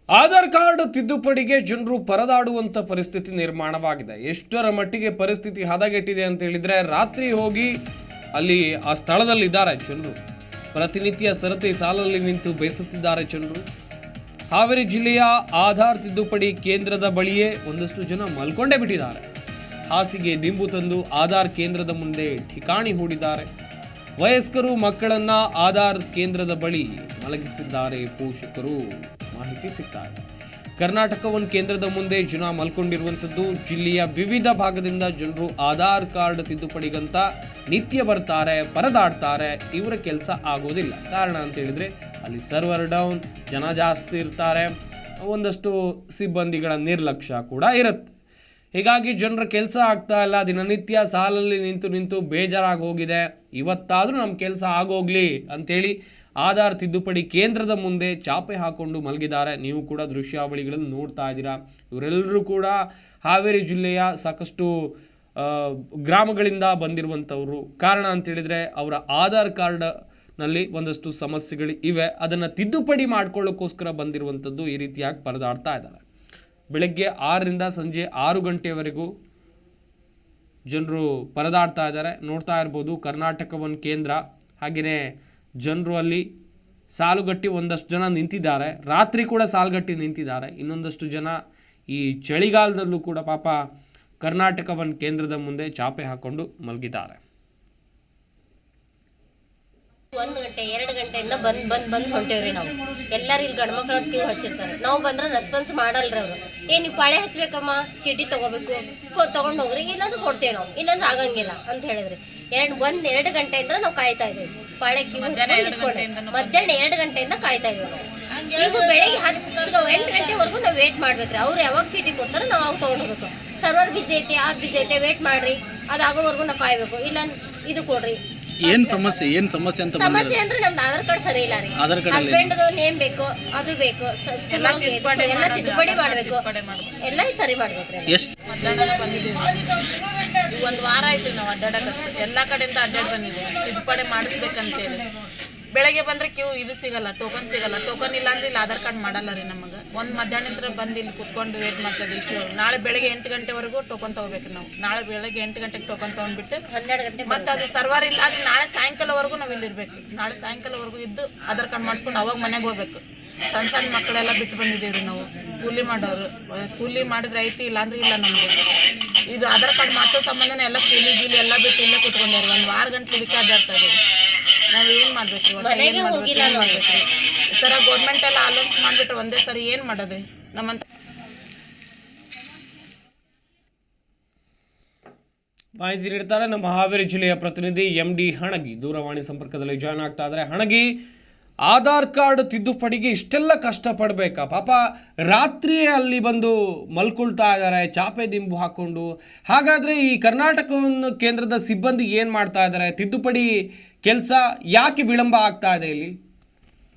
Aadhaar card ತಿದ್ದುಪಡಿಗೆ ಜನರು ಪರದಾಡುವಂತ ಪರಿಸ್ಥಿತಿ ನಿರ್ಮಾಣವಾಗಿದೆ. ಎಷ್ಟರ ಮಟ್ಟಿಗೆ ಪರಿಸ್ಥಿತಿ ಹದಗೆಟ್ಟಿದೆ ಅಂತ ಹೇಳಿದ್ರೆ, ರಾತ್ರಿ ಹೋಗಿ ಅಲ್ಲಿ ಆ ಸ್ಥಳದಲ್ಲಿದ್ದಾರೆ ಜನರು. ಪ್ರತಿನಿತ್ಯ ಸರತಿ ಸಾಲಲ್ಲಿ ನಿಂತು ಬೇಸತ್ತಿದ್ದಾರೆ ಜನರು. ಹಾವೇರಿ ಜಿಲ್ಲೆಯ ಆಧಾರ್ ತಿದ್ದುಪಡಿ ಕೇಂದ್ರದ ಬಳಿಯೇ ಒಂದಷ್ಟು ಜನ ಮಲ್ಕೊಂಡೇ ಬಿಟ್ಟಿದ್ದಾರೆ. ಹಾಸಿಗೆ ದಿಂಬು ತಂದು ಆಧಾರ್ ಕೇಂದ್ರದ ಮುಂದೆ ಠಿಕಾಣಿ ಹೂಡಿದ್ದಾರೆ. ವಯಸ್ಕರು ಮಕ್ಕಳನ್ನ ಆಧಾರ್ ಕೇಂದ್ರದ ಬಳಿ ಮಲಗಿಸಿದ್ದಾರೆ ಪೋಷಕರು. ಮಾಹಿತಿ ಸಿಗ್ತಾರೆ. ಕರ್ನಾಟಕ ಒನ್ ಕೇಂದ್ರದ ಮುಂದೆ ಜನ ಮಲ್ಕೊಂಡಿರುವಂಥದ್ದು. ಜಿಲ್ಲೆಯ ವಿವಿಧ ಭಾಗದಿಂದ ಜನರು ಆಧಾರ್ ಕಾರ್ಡ್ ತಿದ್ದುಪಡಿಗಂತ ನಿತ್ಯ ಬರ್ತಾರೆ, ಪರದಾಡ್ತಾರೆ. ಇವರ ಕೆಲಸ ಆಗೋದಿಲ್ಲ. ಕಾರಣ ಅಂತ ಹೇಳಿದ್ರೆ ಅಲ್ಲಿ ಸರ್ವರ್ ಡೌನ್, ಜನ ಜಾಸ್ತಿ ಇರ್ತಾರೆ, ಒಂದಷ್ಟು ಸಿಬ್ಬಂದಿಗಳ ನಿರ್ಲಕ್ಷ್ಯ ಕೂಡ ಇರುತ್ತೆ. ಹೀಗಾಗಿ ಜನರ ಕೆಲಸ ಆಗ್ತಾ ಇಲ್ಲ. ದಿನನಿತ್ಯ ಸಾಲಲ್ಲಿ ನಿಂತು ಬೇಜಾರಾಗಿ ಹೋಗಿದೆ. ಇವತ್ತಾದರೂ ನಮ್ಮ ಕೆಲಸ ಆಗೋಗ್ಲಿ ಅಂತೇಳಿ ಆಧಾರ್ ತಿದ್ದುಪಡಿ ಕೇಂದ್ರದ ಮುಂದೆ ಚಾಪೆ ಹಾಕೊಂಡು ಮಲಗಿದ್ದಾರೆ. ನೀವು ಕೂಡ ದೃಶ್ಯಾವಳಿಗಳನ್ನು ನೋಡ್ತಾ ಇದ್ದೀರಾ. ಇವರೆಲ್ಲರೂ ಕೂಡ ಹಾವೇರಿ ಜಿಲ್ಲೆಯ ಸಾಕಷ್ಟು ಗ್ರಾಮಗಳಿಂದ ಬಂದಿರುವಂಥವ್ರು. ಕಾರಣ ಅಂತೇಳಿದರೆ ಅವರ ಆಧಾರ್ ಕಾರ್ಡ್ನಲ್ಲಿ ಒಂದಷ್ಟು ಸಮಸ್ಯೆಗಳು ಇವೆ. ಅದನ್ನು ತಿದ್ದುಪಡಿ ಮಾಡ್ಕೊಳ್ಳೋಕ್ಕೋಸ್ಕರ ಬಂದಿರುವಂಥದ್ದು. ಈ ರೀತಿಯಾಗಿ ಪರದಾಡ್ತಾ ಇದ್ದಾರೆ. ಬೆಳಗ್ಗೆ 6ರಿಂದ ಸಂಜೆ 6 ಗಂಟೆವರೆಗೂ ಜನರು ಪರದಾಡ್ತಾ ಇದ್ದಾರೆ. ನೋಡ್ತಾ ಇರ್ಬೋದು ಕರ್ನಾಟಕ ಒನ್ ಕೇಂದ್ರ. ಹಾಗೆಯೇ ಜನರು ಅಲ್ಲಿ ಸಾಲುಗಟ್ಟಿ ಒಂದಷ್ಟು ಜನ ನಿಂತಿದ್ದಾರೆ. ರಾತ್ರಿ ಕೂಡ ಸಾಲುಗಟ್ಟಿ ನಿಂತಿದ್ದಾರೆ. ಇನ್ನೊಂದಷ್ಟು ಜನ ಈ ಚಳಿಗಾಲದಲ್ಲೂ ಕೂಡ ಪಾಪ ಕರ್ನಾಟಕ ಒನ್ ಕೇಂದ್ರದ ಮುಂದೆ ಚಾಪೆ ಹಾಕೊಂಡು ಮಲಗಿದ್ದಾರೆ. 1 ಗಂಟೆ 2 ಗಂಟೆಯಿಂದ ಬಂದು ಹೊಂಟೇವ್ರಿ ನಾವು. ಎಲ್ಲರೂ ಇಲ್ಲಿ ಗಂಡ್ಮಕ್ಳ ಕ್ಯೂ ಹಚ್ಚಿರ್ತಾರೆ. ನಾವು ಬಂದ್ರೆ ರೆಸ್ಪಾನ್ಸ್ ಮಾಡಲ್ರಿ ಅವರು. ನೀವು ಪಾಳೆ ಹಚ್ಬೇಕಮ್ಮ, ಚೀಟಿ ತೊಗೋಬೇಕು, ತೊಗೊಂಡು ಹೋಗ್ರಿ, ಇಲ್ಲಾಂದ್ರೆ ಕೊಡ್ತೇವೆ ನಾವು, ಇಲ್ಲಾಂದ್ರೆ ಆಗಂಗಿಲ್ಲ ಅಂತ ಹೇಳಿದ್ರಿ. 1-2 ಗಂಟೆಯಿಂದ ನಾವು ಕಾಯ್ತಾ ಇದ್ದೀವಿ. ಪಾಳೆ ಕ್ಯೂ ನಿಂತ್ಕೊಂಡ್ರೆ ಮಧ್ಯಾಹ್ನ 2 ಗಂಟೆಯಿಂದ ಕಾಯ್ತಾ ಇದ್ದೀವಿ ನಾವು. ಈಗ ಬೆಳಗ್ಗೆ 8 ಗಂಟೆವರೆಗೂ ನಾವು ವೇಟ್ ಮಾಡ್ಬೇಕ್ರಿ. ಅವ್ರು ಯಾವಾಗ ಚೀಟಿ ಕೊಡ್ತಾರೆ ನಾವು ಅವಾಗ ತೊಗೊಂಡು ಹೋಗ್ಬೇಕು. ಸರ್ವರ್ ಬಿಜಿ ಐತಿ, ಅದು ಬಿಜಿ ಐತೆ, ವೇಟ್ ಮಾಡ್ರಿ, ಅದಾಗೋವರೆಗೂ ನಾವು ಕಾಯ್ಬೇಕು. ಇಲ್ಲ ಇದು ಕೊಡ್ರಿ. ಏನ್ ಸಮಸ್ಯೆ ಅಂತ ಸಮಸ್ಯೆ ಅಂದ್ರೆ ನಮ್ದು ಆಧಾರ್ ಕಾರ್ಡ್ ಸರಿ ಇಲ್ಲ ರೀ. ಹಸ್ಬೆಂಡ್ ನೇಮ್ ಬೇಕು, ಅದು ಬೇಕು, ಎಲ್ಲ ತಿದ್ದುಪಡಿ ಮಾಡ್ಬೇಕು, ಎಲ್ಲ ಸರಿ ಮಾಡ್ಬೇಕ್ರಿ. ಒಂದು ವಾರ ಆಯ್ತು ನಾವು ಅಡ್ಡಾಡಕತ್ತು. ಎಲ್ಲ ಕಡೆಯಿಂದ ಅಡ್ಡಾಡ್ ಬಂದಿದ್ದೀವಿ ತಿದ್ದುಪಡಿ ಮಾಡಿಸ್ಬೇಕಂತೇಳಿ. ಬೆಳಗ್ಗೆ ಬಂದ್ರೆ ಕ್ಯೂ ಇದು ಸಿಗಲ್ಲ, ಟೋಕನ್ ಸಿಗಲ್ಲ. ಟೋಕನ್ ಇಲ್ಲ ಅಂದ್ರೆ ಇಲ್ಲಿ ಆಧಾರ್ ಕಾರ್ಡ್ ಮಾಡಲ್ಲ ರೀ ನಮಗೆ. ಒಂದು ಮಧ್ಯಾಹ್ನ ಬಂದು ಇಲ್ಲಿ ಕುತ್ಕೊಂಡು ವೇಟ್ ಮಾಡ್ತೀವಿ. ಇಷ್ಟು ನಾಳೆ ಬೆಳಗ್ಗೆ 8 ಗಂಟೆವರೆಗೂ ಟೋಕನ್ ತೊಗೋಬೇಕು ನಾವು. ನಾಳೆ ಬೆಳಗ್ಗೆ 8 ಗಂಟೆಗೆ ಟೋಕನ್ ತೊಗೊಂಡ್ಬಿಟ್ಟು 12 ಗಂಟೆ ಮತ್ತೆ ಅದು ಸರ್ವರ್ ಇಲ್ಲ ಅಂದ್ರೆ ನಾಳೆ ಸಾಯಂಕಾಲವರೆಗೂ ನಾವು ಇಲ್ಲಿ ಇರಬೇಕು. ನಾಳೆ ಸಾಯಂಕಾಲವರೆಗೂ ಇದ್ದು ಆಧಾರ್ ಕಾರ್ಡ್ ಮಾಡಿಸ್ಕೊಂಡು ಅವಾಗ ಮನೆಗೆ ಹೋಗ್ಬೇಕು. ಸಣ್ಣ ಮಕ್ಕಳೆಲ್ಲ ಬಿಟ್ಟು ಬಂದಿದ್ದೀವಿ ನಾವು. ಕೂಲಿ ಮಾಡೋರು, ಕೂಲಿ ಮಾಡಿದ್ರೆ ಐತಿ, ಇಲ್ಲಾಂದ್ರೆ ಇಲ್ಲ ನಮಗೆ. ಇದು ಆಧಾರ್ ಕಾರ್ಡ್ ಮಾಡಿಸೋ ಸಂಬಂಧನೇ ಎಲ್ಲ ಕೂಲಿ ಗೀಲಿ ಎಲ್ಲ ಬಿಟ್ಟು ಇಲ್ಲೇ ಕೂತ್ಕೊಂಡಾರೆ. 1 ವಾರ ಗಂಟೆ ಇದಕ್ಕೆ ಅಡ್ಡಾಡ್ತಾ ಇದ್ದೀವಿ. ನಾವು ಏನು ಮಾಡ್ಬೇಕ್ರಿ? ಈ ಥರ ಗೌರ್ಮೆಂಟ್ ಎಲ್ಲ ಅಲೌನ್ಸ್ ಮಾಡಿಬಿಟ್ರೆ ಒಂದೇ ಸರಿ ಏನು ಮಾಡೋದು ನಮ್ಮಂತ. ಮಾಹಿತಿ ನೀಡ್ತಾರೆ ನಮ್ಮ ಹಾವೇರಿ ಜಿಲ್ಲೆಯ ಪ್ರತಿನಿಧಿ MD ಹಣಗಿ. ದೂರವಾಣಿ ಸಂಪರ್ಕದಲ್ಲಿ ಜಾಯ್ನ್ ಆಗ್ತಾ ಇದ್ದಾರೆ. ಹಣಗಿ, ಆಧಾರ್ ಕಾರ್ಡ್ ತಿದ್ದುಪಡಿಗೆ ಇಷ್ಟೆಲ್ಲ ಕಷ್ಟಪಡಬೇಕಾ? ಪಾಪ ರಾತ್ರಿಯೇ ಅಲ್ಲಿ ಬಂದು ಮಲ್ಕೊಳ್ತಾ ಇದ್ದಾರೆ ಚಾಪೆ ದಿಂಬು ಹಾಕ್ಕೊಂಡು. ಹಾಗಾದರೆ ಈ ಕರ್ನಾಟಕ ಕೇಂದ್ರದ ಸಿಬ್ಬಂದಿ ಏನು ಮಾಡ್ತಾ ಇದ್ದಾರೆ? ತಿದ್ದುಪಡಿ ಕೆಲಸ ಯಾಕೆ ವಿಳಂಬ ಆಗ್ತಾ ಇದೆ ಇಲ್ಲಿ?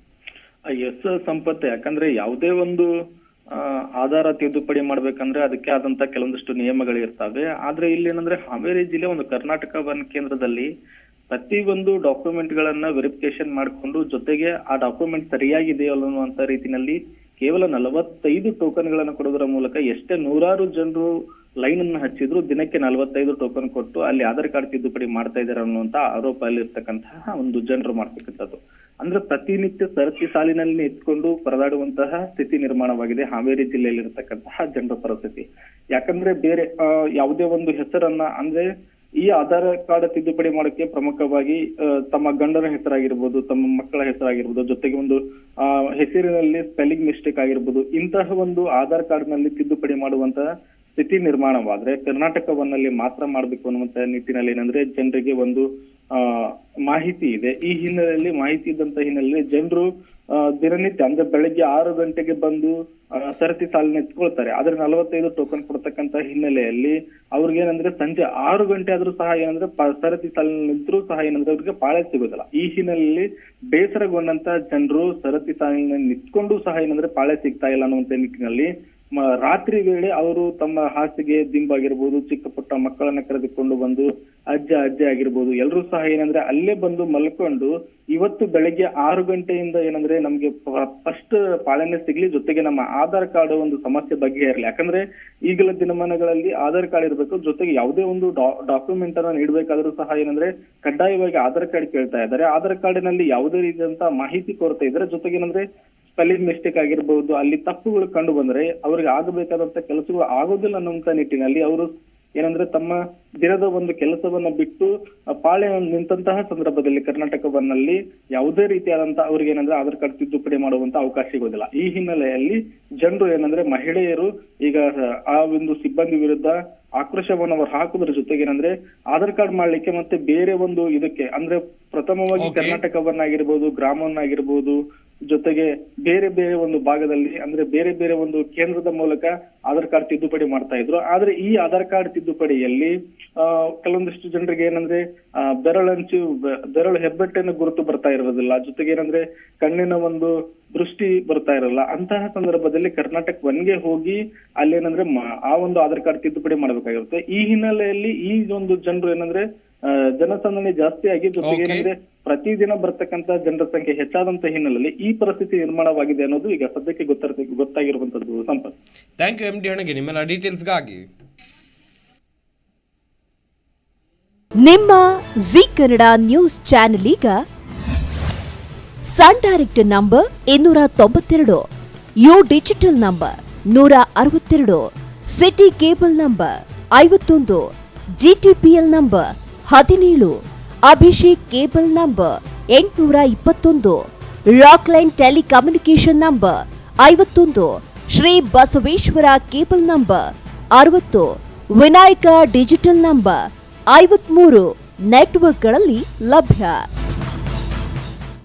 ಎಸ್ ಸಂಪತ್ತು, ಯಾಕಂದ್ರೆ ಯಾವುದೇ ಒಂದು ಆಧಾರ ತಿದ್ದುಪಡಿ ಮಾಡ್ಬೇಕಂದ್ರೆ ಅದಕ್ಕೆ ಆದಂತ ಕೆಲವೊಂದಿಷ್ಟು ನಿಯಮಗಳು ಇರ್ತವೆ. ಆದ್ರೆ ಇಲ್ಲಿ ಏನಂದ್ರೆ ಹಾವೇರಿ ಜಿಲ್ಲೆ ಒಂದು ಕರ್ನಾಟಕ ಒನ್ ಕೇಂದ್ರದಲ್ಲಿ ಪ್ರತಿ ಒಂದು ಡಾಕ್ಯುಮೆಂಟ್ ಗಳನ್ನ ವೆರಿಫಿಕೇಶನ್ ಮಾಡಿಕೊಂಡು ಜೊತೆಗೆ ಆ ಡಾಕ್ಯುಮೆಂಟ್ ಸರಿಯಾಗಿದೆಯೋ ಅನ್ನುವಂತ ರೀತಿನಲ್ಲಿ ಕೇವಲ 45 ಟೋಕನ್ ಗಳನ್ನ ಕೊಡೋದ್ರ ಮೂಲಕ ಎಷ್ಟೇ 100 ಜನರು ಲೈನ್ ಅನ್ನು ಹಚ್ಚಿದ್ರು ದಿನಕ್ಕೆ 45 ಟೋಕನ್ ಕೊಟ್ಟು ಅಲ್ಲಿ ಆಧಾರ್ ಕಾರ್ಡ್ ತಿದ್ದುಪಡಿ ಮಾಡ್ತಾ ಇದ್ದಾರೆ ಅನ್ನುವಂತ ಆರೋಪ ಅಲ್ಲಿ ಇರ್ತಕ್ಕಂತಹ ಒಂದು ಜನರು ಮಾಡ್ತಕ್ಕಂಥದ್ದು. ಅಂದ್ರೆ ಪ್ರತಿನಿತ್ಯ ಸರತಿ ಸಾಲಿನಲ್ಲಿ ನಿಂತ್ಕೊಂಡು ಪರದಾಡುವಂತಹ ಸ್ಥಿತಿ ನಿರ್ಮಾಣವಾಗಿದೆ ಹಾವೇರಿ ಜಿಲ್ಲೆಯಲ್ಲಿ ಇರತಕ್ಕಂತಹ ಜನರ ಪರಿಸ್ಥಿತಿ. ಯಾಕಂದ್ರೆ ಬೇರೆ ಯಾವುದೇ ಒಂದು ಹೆಸರನ್ನ ಅಂದ್ರೆ ಈ ಆಧಾರ್ ಕಾರ್ಡ್ ತಿದ್ದುಪಡಿ ಮಾಡೋಕೆ ಪ್ರಮುಖವಾಗಿ ತಮ್ಮ ಗಂಡನ ಹೆಸರಾಗಿರ್ಬೋದು, ತಮ್ಮ ಮಕ್ಕಳ ಹೆಸರಾಗಿರ್ಬೋದು, ಜೊತೆಗೆ ಒಂದು ಹೆಸರಿನಲ್ಲಿ ಸ್ಪೆಲ್ಲಿಂಗ್ ಮಿಸ್ಟೇಕ್ ಆಗಿರ್ಬೋದು, ಇಂತಹ ಒಂದು ಆಧಾರ್ ಕಾರ್ಡ್ ನಲ್ಲಿ ತಿದ್ದುಪಡಿ ಮಾಡುವಂತಹ ಸ್ಥಿತಿ ನಿರ್ಮಾಣವಾದ್ರೆ ಕರ್ನಾಟಕ ಒನ್ನಲ್ಲಿ ಮಾತ್ರ ಮಾಡ್ಬೇಕು ಅನ್ನುವಂತ ನಿಟ್ಟಿನಲ್ಲಿ ಏನಂದ್ರೆ ಜನರಿಗೆ ಒಂದು ಮಾಹಿತಿ ಇದೆ. ಈ ಹಿನ್ನೆಲೆಯಲ್ಲಿ ಮಾಹಿತಿ ಇದ್ದಂತ ಹಿನ್ನೆಲೆಯಲ್ಲಿ ಜನರು ದಿನನಿತ್ಯ ಅಂದ್ರೆ ಬೆಳಗ್ಗೆ 6 ಗಂಟೆಗೆ ಬಂದು ಸರತಿ ಸಾಲಿನ ಎತ್ಕೊಳ್ತಾರೆ. ಆದ್ರೆ 45 ಟೋಕನ್ ಕೊಡ್ತಕ್ಕಂತ ಹಿನ್ನೆಲೆಯಲ್ಲಿ ಅವ್ರಿಗೇನಂದ್ರೆ ಸಂಜೆ 6 ಗಂಟೆ ಆದ್ರೂ ಸಹ ಏನಂದ್ರೆ ಸರತಿ ಸಾಲಿನ ನಿಂತರೂ ಸಹ ಏನಂದ್ರೆ ಅವ್ರಿಗೆ ಪಾಳೆ ಸಿಗೋದಿಲ್ಲ. ಈ ಹಿನ್ನೆಲೆಯಲ್ಲಿ ಬೇಸರಗೊಂಡಂತ ಜನರು ಸರತಿ ಸಾಲಿನ ನಿಂತ್ಕೊಂಡು ಸಹ ಏನಂದ್ರೆ ಪಾಳೆ ಸಿಗ್ತಾ ಇಲ್ಲ ಅನ್ನುವಂತ ನಿಟ್ಟಿನಲ್ಲಿ ರಾತ್ರಿ ವೇಳೆ ಅವರು ತಮ್ಮ ಹಾಸಿಗೆ ದಿಂಬಾಗಿರ್ಬೋದು, ಚಿಕ್ಕ ಪುಟ್ಟ ಮಕ್ಕಳನ್ನ ಕರೆದುಕೊಂಡು ಬಂದು ಅಜ್ಜೆ ಆಗಿರ್ಬೋದು, ಎಲ್ಲರೂ ಸಹ ಏನಂದ್ರೆ ಅಲ್ಲೇ ಬಂದು ಮಲ್ಕೊಂಡು ಇವತ್ತು ಬೆಳಗ್ಗೆ 6 ಗಂಟೆಯಿಂದ ಏನಂದ್ರೆ ನಮ್ಗೆ ಫಸ್ಟ್ ಪಾಲನೆ ಸಿಗ್ಲಿ, ಜೊತೆಗೆ ನಮ್ಮ ಆಧಾರ್ ಕಾರ್ಡ್ ಒಂದು ಸಮಸ್ಯೆ ಬಗ್ಗೆ ಇರಲಿ. ಯಾಕಂದ್ರೆ ಈಗಲ ದಿನಮಾನಗಳಲ್ಲಿ ಆಧಾರ್ ಕಾರ್ಡ್ ಇರಬೇಕು, ಜೊತೆಗೆ ಯಾವುದೇ ಒಂದು ಡಾಕ್ಯುಮೆಂಟ್ ಅನ್ನ ನೀಡಬೇಕಾದ್ರೂ ಸಹ ಏನಂದ್ರೆ ಕಡ್ಡಾಯವಾಗಿ ಆಧಾರ್ ಕಾರ್ಡ್ ಕೇಳ್ತಾ ಇದ್ದಾರೆ. ಆಧಾರ್ ಕಾರ್ಡಿನಲ್ಲಿ ಯಾವುದೇ ರೀತಿಯಂತ ಮಾಹಿತಿ ಕೊರತೆ ಇದ್ರೆ, ಜೊತೆಗೆ ಏನಂದ್ರೆ ಸ್ಪೆಲ್ಲಿಂಗ್ ಮಿಸ್ಟೇಕ್ ಆಗಿರ್ಬಹುದು, ಅಲ್ಲಿ ತಪ್ಪುಗಳು ಕಂಡು ಬಂದ್ರೆ ಅವ್ರಿಗೆ ಆಗಬೇಕಾದಂತ ಕೆಲಸಗಳು ಆಗೋದಿಲ್ಲ ಅನ್ನುವಂತ ನಿಟ್ಟಿನಲ್ಲಿ ಅವರು ಏನಂದ್ರೆ ತಮ್ಮ ದಿನದ ಒಂದು ಕೆಲಸವನ್ನ ಬಿಟ್ಟು ಪಾಳೆ ನಿಂತಹ ಸಂದರ್ಭದಲ್ಲಿ ಕರ್ನಾಟಕವನ್ನಲ್ಲಿ ಯಾವುದೇ ರೀತಿಯಾದಂತಹ ಅವ್ರಿಗೆ ಏನಂದ್ರೆ ಆಧಾರ್ ಕಾರ್ಡ್ ತಿದ್ದುಪಡಿ ಮಾಡುವಂತ ಅವಕಾಶ ಸಿಗೋದಿಲ್ಲ. ಈ ಹಿನ್ನೆಲೆಯಲ್ಲಿ ಜನರು ಏನಂದ್ರೆ ಮಹಿಳೆಯರು ಈಗ ಆ ಒಂದು ಸಿಬ್ಬಂದಿ ವಿರುದ್ಧ ಆಕ್ರೋಶವನ್ನು ಅವರು ಹಾಕುವುದರ ಜೊತೆಗೆ ಏನಂದ್ರೆ ಆಧಾರ್ ಕಾರ್ಡ್ ಮಾಡ್ಲಿಕ್ಕೆ ಮತ್ತೆ ಬೇರೆ ಒಂದು ಇದಕ್ಕೆ ಅಂದ್ರೆ ಪ್ರಥಮವಾಗಿ ಕರ್ನಾಟಕವನ್ನಾಗಿರ್ಬೋದು, ಗ್ರಾಮವನ್ನಾಗಿರ್ಬೋದು, ಜೊತೆಗೆ ಬೇರೆ ಬೇರೆ ಒಂದು ಭಾಗದಲ್ಲಿ ಅಂದ್ರೆ ಬೇರೆ ಬೇರೆ ಒಂದು ಕೇಂದ್ರದ ಮೂಲಕ ಆಧಾರ್ ಕಾರ್ಡ್ ತಿದ್ದುಪಡಿ ಮಾಡ್ತಾ ಇದ್ರು. ಆದ್ರೆ ಈ ಆಧಾರ್ ಕಾರ್ಡ್ ತಿದ್ದುಪಡಿಯಲ್ಲಿ ಕೆಲವೊಂದಿಷ್ಟು ಜನರಿಗೆ ಏನಂದ್ರೆ ಬೆರಳು ಹೆಬ್ಬೆಟ್ಟನ್ನು ಗುರುತು ಬರ್ತಾ ಇರೋದಿಲ್ಲ, ಜೊತೆಗೆ ಏನಂದ್ರೆ ಕಣ್ಣಿನ ಒಂದು ದೃಷ್ಟಿ ಬರ್ತಾ ಇರಲ್ಲ. ಅಂತಹ ಸಂದರ್ಭದಲ್ಲಿ ಕರ್ನಾಟಕ ಒನ್ಗೆ ಹೋಗಿ ಅಲ್ಲೇನಂದ್ರೆ ಆ ಒಂದು ಆಧಾರ್ ಕಾರ್ಡ್ ತಿದ್ದುಪಡಿ ಮಾಡ್ಬೇಕಾಗಿರುತ್ತೆ. ಈ ಹಿನ್ನೆಲೆಯಲ್ಲಿ ಈ ಒಂದು ಜನರು ಏನಂದ್ರೆ ಜನಸಂದಣಿ ಜಾಸ್ತಿ ಆಗಿ, ಜೊತೆಗೆ ಏನಂದ್ರೆ ಪ್ರತಿದಿನ ಬರ್ತಕ್ಕಂತ ಜನರ ಸಂಖ್ಯೆ ಹೆಚ್ಚಾದಂತ ಹಿನ್ನೆಲೆಯಲ್ಲಿ ಈ ಪರಿಸ್ಥಿತಿ ನಿರ್ಮಾಣವಾಗಿದೆ ಅನ್ನೋದು ಈಗ ಸದ್ಯಕ್ಕೆ ಗೊತ್ತಾಗಿರುವಂತದ್ದು. ಸಂಪತ್, ಥ್ಯಾಂಕ್ ಯು MD ಹಣಗೆ ನಿಮ್ಮೆಲ್ಲ ಡೀಟೇಲ್ಸ್ಗಾಗಿ. ನಿಮ್ಮ ಜಿ ಕನ್ನಡ ನ್ಯೂಸ್ ಚಾನೆಲ್ ಈಗ Sun direct number 292, U digital number 162, city cable number 51, GTPL number 17, Abhishek cable number 821, rock line telecommunication number 51, Shri Basaveshwara cable number 60, Vinayaka digital number 53 ನೆಟ್ವರ್ಕ್ಗಳಲ್ಲಿ ಲಭ್ಯ.